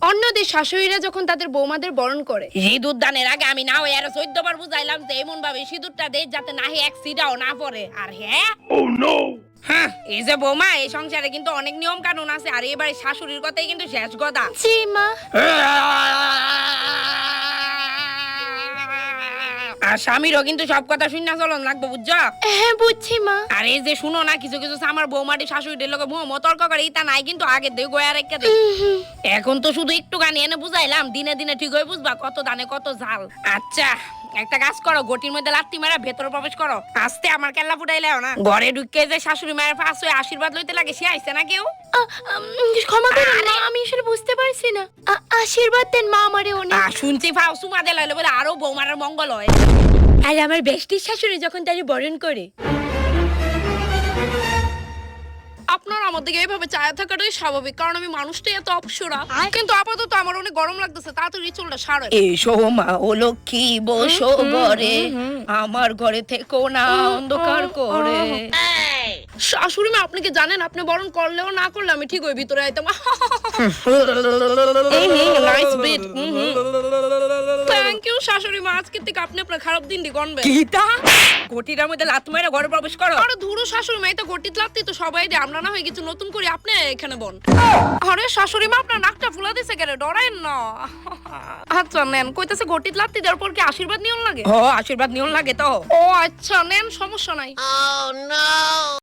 অন্যদের শাশুড়িরা যখন তাদের বৌমাদের বরণ করে, সিঁদুর দানের আগে আমি না ওই আর 14 বার বুঝাইলাম যে এমন ভাবে সিঁদুরটা দে যাতে নাহি এক সিটাও না পড়ে। আর হ্যাঁ, এই যে বৌমা, এই সংসারে কিন্তু অনেক নিয়ম কানুন আছে, আর এবারে শাশুড়ির কথাই কিন্তু শেষ কথা। জি মা। আর স্বামীরও কিন্তু সব কথা শুনে চলন লাগবে, বুঝছো? হ্যাঁ বুঝছি মা। আর এই যে শুনো না, কিছু কিছু আমার বৌমাটি শাশুড়িদের লোকে মুহ তর্ক করে, তা নাই কিন্তু আগে দিয়ে গোয়া রেখে দেয়। এখন তো শুধু একটু গানি এনে বুঝাইলাম, দিনে দিনে ঠিক হয়ে বুঝবা কত দানে কত ঝাল। আচ্ছা একটা কাজ করো, গটির মধ্যে লাত্তি মারা ভেতরে প্রবেশ করো, আস্তে আমার কেল্লা ফুটাইলেও না। ঘরে ঢুকে যে শাশুড়ি মায়ের পাশ হয়ে আশীর্বাদ লইতে লাগে, সে আইছে না কেউ? ক্ষমা করুন মা, আমি আসলে বুঝতে পারছি না। আশীর্বাদ দেন মা আমারে অনেক। শুনছি ফাও সুমা দিলে বলে আরো বৌমার মঙ্গল হয়। আর আমার বেস্টির শাশুড়ি যখন তারে বরণ করে। আপনার আমার দিকে এইভাবে চায়া থাকাটাই স্বাভাবিক, কারণ আমি মানুষটাই এত অপসরা। কিন্তু আপাতত আমার অনেক গরম লাগতেছে, তাড়াতাড়ি চুলটা সারে। এসো মা ও লক্ষ্মী, বসো ঘরে, আমার ঘরে থেকো না অন্ধকার করে। শাশুড়ি মা, আপনি কি জানেন আপনি বরণ করলেও না করলে আমি ঠিক ওই ভিতরে আইতাম। Nice breath. থ্যাংক ইউ শাশুড়ি মা, আজকে থেকে আপনি আপনার খারাপ দিন দি গণবেন। গীতা গটিটার মধ্যে লাত মাইরা ঘরে প্রবেশ করো। আরে ধুরো শাশুড়ি মা, এটা গটিত লাত্তি তো সবাই দেয়, আমরা না হয়ে কিছু নতুন করি, আপনি এখানে বন। আরে শাশুড়ি মা, আপনার নাকটা ফুলা দিছে কেন? ডরায়েন না। আচ্ছা নেন, কইতাছে গটিত লাত্তি দেওয়ার পর কি আশীর্বাদ নিয়ন লাগে? ও আশীর্বাদ নিয়ন লাগে তো? ও আচ্ছা নেন, সমস্যা নাই।